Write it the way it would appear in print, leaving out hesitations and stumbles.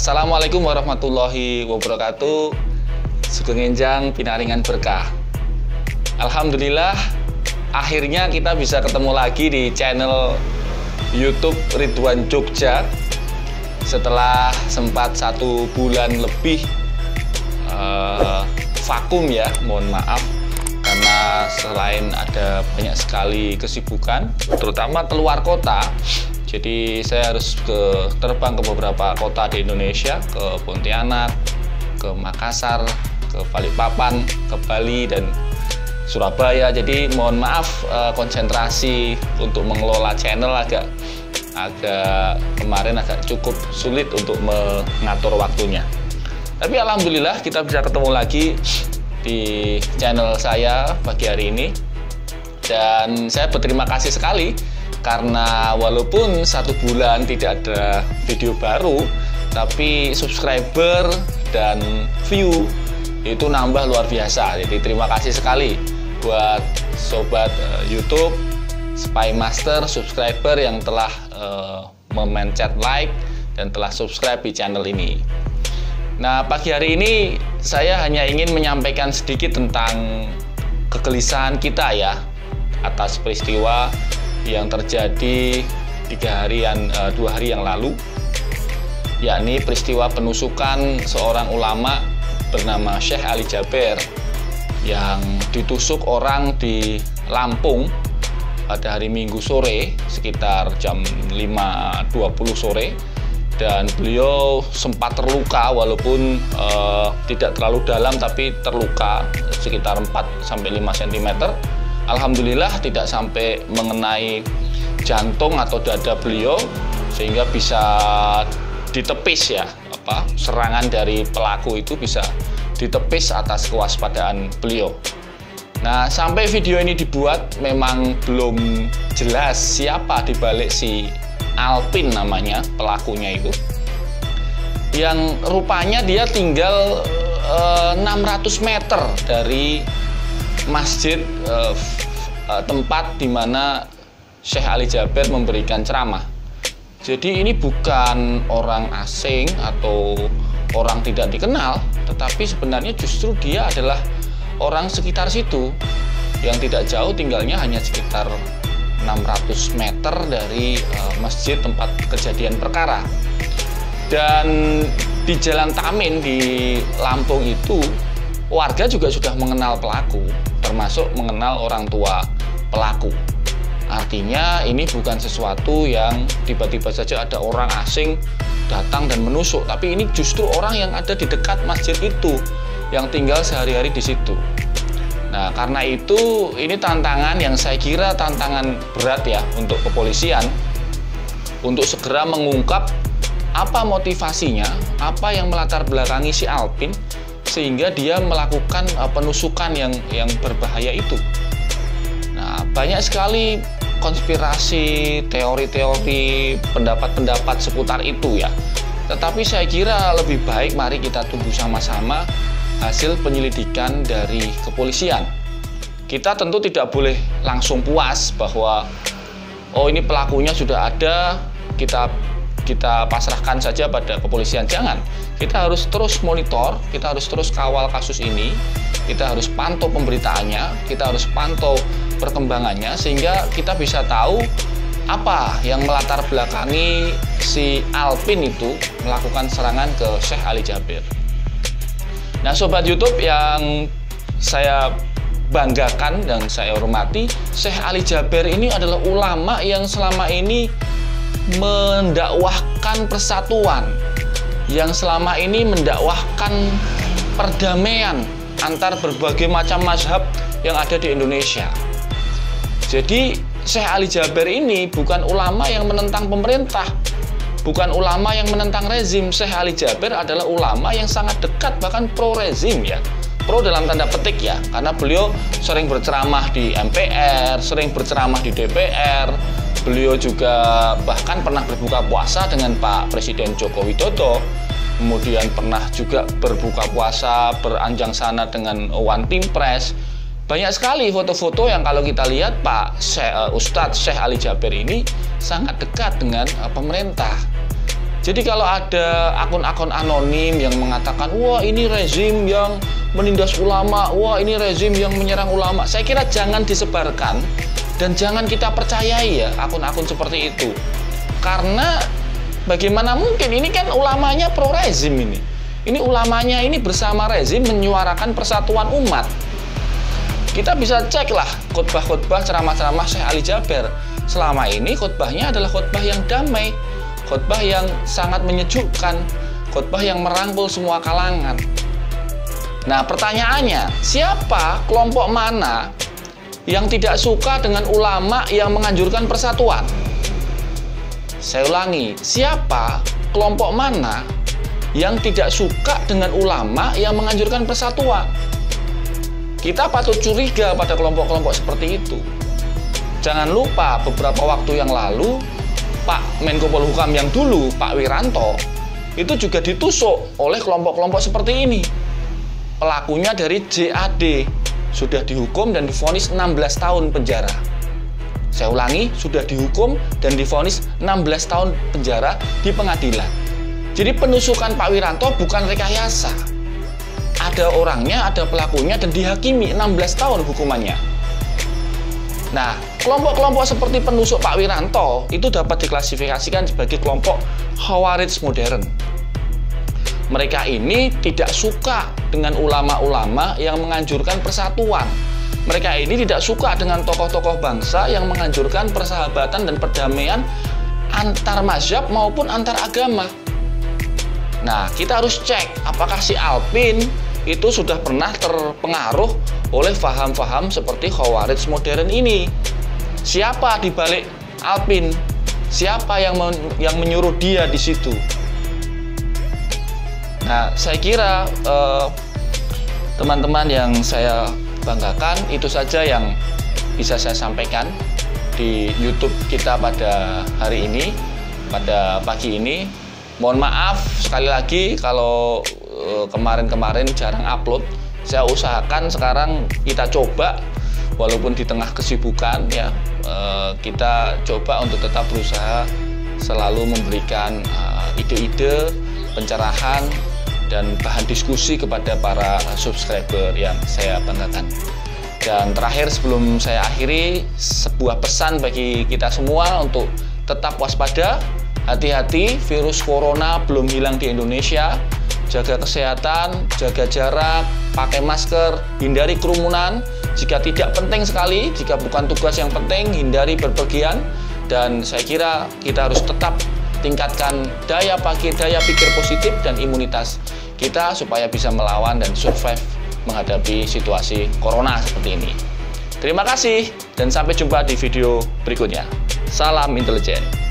Assalamualaikum warahmatullahi wabarakatuh. Sugeng Enjang Pinaringan Berkah. Alhamdulillah, akhirnya kita bisa ketemu lagi di channel YouTube Ridwan Jogja. Setelah sempat 1 bulan lebih vakum ya, mohon maaf. Karena selain ada banyak sekali kesibukan, terutama keluar kota. Jadi saya harus terbang ke beberapa kota di Indonesia, ke Pontianak, ke Makassar, ke Balikpapan, ke Bali, dan Surabaya. Jadi mohon maaf, konsentrasi untuk mengelola channel agak kemarin agak cukup sulit untuk mengatur waktunya. Tapi alhamdulillah kita bisa ketemu lagi di channel saya pagi hari ini. Dan saya berterima kasih sekali karena walaupun 1 bulan tidak ada video baru, tapi subscriber dan view itu nambah luar biasa. Jadi terima kasih sekali buat sobat YouTube Spy Master, subscriber yang telah memencet like dan telah subscribe di channel ini. Nah, pagi hari ini saya hanya ingin menyampaikan sedikit tentang kegelisahan kita ya atas peristiwa yang terjadi 2 hari yang lalu, yakni peristiwa penusukan seorang ulama bernama Syekh Ali Jaber yang ditusuk orang di Lampung pada hari Minggu sore sekitar jam 5.20 sore, dan beliau sempat terluka walaupun tidak terlalu dalam, tapi terluka sekitar 4-5 cm. Alhamdulillah tidak sampai mengenai jantung atau dada beliau sehingga bisa ditepis ya, serangan dari pelaku itu bisa ditepis atas kewaspadaan beliau. Nah, sampai video ini dibuat memang belum jelas siapa dibalik si Alpin namanya, pelakunya itu, yang rupanya dia tinggal 600 meter dari masjid tempat di mana Syekh Ali Jaber memberikan ceramah. Jadi ini bukan orang asing atau orang tidak dikenal, tetapi sebenarnya justru dia adalah orang sekitar situ yang tidak jauh, tinggalnya hanya sekitar 600 meter dari masjid tempat kejadian perkara. Dan di Jalan Tamin di Lampung itu warga juga sudah mengenal pelaku, termasuk mengenal orang tua pelaku. Artinya ini bukan sesuatu yang tiba-tiba saja ada orang asing datang dan menusuk, tapi ini justru orang yang ada di dekat masjid itu, yang tinggal sehari-hari di situ. Nah, karena itu ini tantangan yang saya kira tantangan berat ya untuk kepolisian untuk segera mengungkap apa motivasinya, apa yang melatar belakangi si Alpin sehingga dia melakukan penusukan yang berbahaya itu. Nah, banyak sekali konspirasi, teori-teori, pendapat-pendapat seputar itu ya. Tetapi saya kira lebih baik mari kita tunggu sama-sama hasil penyelidikan dari kepolisian. Kita tentu tidak boleh langsung puas bahwa oh ini pelakunya sudah ada, kita pasrahkan saja pada kepolisian. Jangan. Kita harus terus monitor, kita harus terus kawal kasus ini, kita harus pantau pemberitaannya, kita harus pantau perkembangannya sehingga kita bisa tahu apa yang melatar belakangi si Alpin itu melakukan serangan ke Syekh Ali Jaber. Nah, sobat YouTube yang saya banggakan dan saya hormati, Syekh Ali Jaber ini adalah ulama yang selama ini mendakwahkan persatuan, yang selama ini mendakwahkan perdamaian antar berbagai macam mazhab yang ada di Indonesia. Jadi Syekh Ali Jaber ini bukan ulama yang menentang pemerintah, bukan ulama yang menentang rezim. Syekh Ali Jaber adalah ulama yang sangat dekat, bahkan pro rezim ya, pro dalam tanda petik ya, karena beliau sering berceramah di MPR, sering berceramah di DPR. Beliau juga bahkan pernah berbuka puasa dengan Pak Presiden Joko Widodo, kemudian pernah juga berbuka puasa beranjang sana dengan One Team Press. Banyak sekali foto-foto yang kalau kita lihat Ustadz Syekh Ali Jaber ini sangat dekat dengan pemerintah. Jadi kalau ada akun-akun anonim yang mengatakan, wah ini rezim yang menindas ulama, wah ini rezim yang menyerang ulama, saya kira jangan disebarkan dan jangan kita percayai ya akun-akun seperti itu. Karena bagaimana mungkin, ini kan ulamanya pro rezim ini. Ini ulamanya ini bersama rezim menyuarakan persatuan umat. Kita bisa cek lah khotbah-khotbah ceramah-ceramah Syekh Ali Jaber. Selama ini khotbahnya adalah khotbah yang damai, khotbah yang sangat menyejukkan, khotbah yang merangkul semua kalangan. Nah, pertanyaannya, siapa, kelompok mana yang tidak suka dengan ulama yang menganjurkan persatuan? Saya ulangi, siapa, kelompok mana yang tidak suka dengan ulama yang menganjurkan persatuan? Kita patut curiga pada kelompok-kelompok seperti itu. Jangan lupa beberapa waktu yang lalu Pak Menko Polhukam yang dulu, Pak Wiranto, itu juga ditusuk oleh kelompok-kelompok seperti ini. Pelakunya dari JAD sudah dihukum dan divonis 16 tahun penjara. Saya ulangi, sudah dihukum dan divonis 16 tahun penjara di pengadilan. Jadi penusukan Pak Wiranto bukan rekayasa. Ada orangnya, ada pelakunya, dan dihakimi 16 tahun hukumannya. Nah, kelompok-kelompok seperti penusuk Pak Wiranto itu dapat diklasifikasikan sebagai kelompok Khawarij modern. Mereka ini tidak suka dengan ulama-ulama yang menganjurkan persatuan. Mereka ini tidak suka dengan tokoh-tokoh bangsa yang menganjurkan persahabatan dan perdamaian antar mazhab maupun antar agama. Nah, kita harus cek apakah si Alpin itu sudah pernah terpengaruh oleh faham-faham seperti Khawarij modern ini. Siapa di balik Alpin? Siapa yang menyuruh dia di situ? Nah, saya kira teman-teman yang saya banggakan, itu saja yang bisa saya sampaikan di YouTube kita pada hari ini, pada pagi ini. Mohon maaf sekali lagi kalau kemarin-kemarin jarang upload. Saya usahakan sekarang kita coba, walaupun di tengah kesibukan ya, kita coba untuk tetap berusaha selalu memberikan ide-ide, pencerahan, dan bahan diskusi kepada para subscriber yang saya banggakan. Dan terakhir sebelum saya akhiri, sebuah pesan bagi kita semua untuk tetap waspada, hati-hati, virus corona belum hilang di Indonesia. Jaga kesehatan, jaga jarak, pakai masker, hindari kerumunan. Jika tidak penting sekali, jika bukan tugas yang penting, hindari berpergian. Dan saya kira kita harus tetap tingkatkan daya pikir positif dan imunitas kita supaya bisa melawan dan survive menghadapi situasi corona seperti ini. Terima kasih dan sampai jumpa di video berikutnya. Salam intelijen.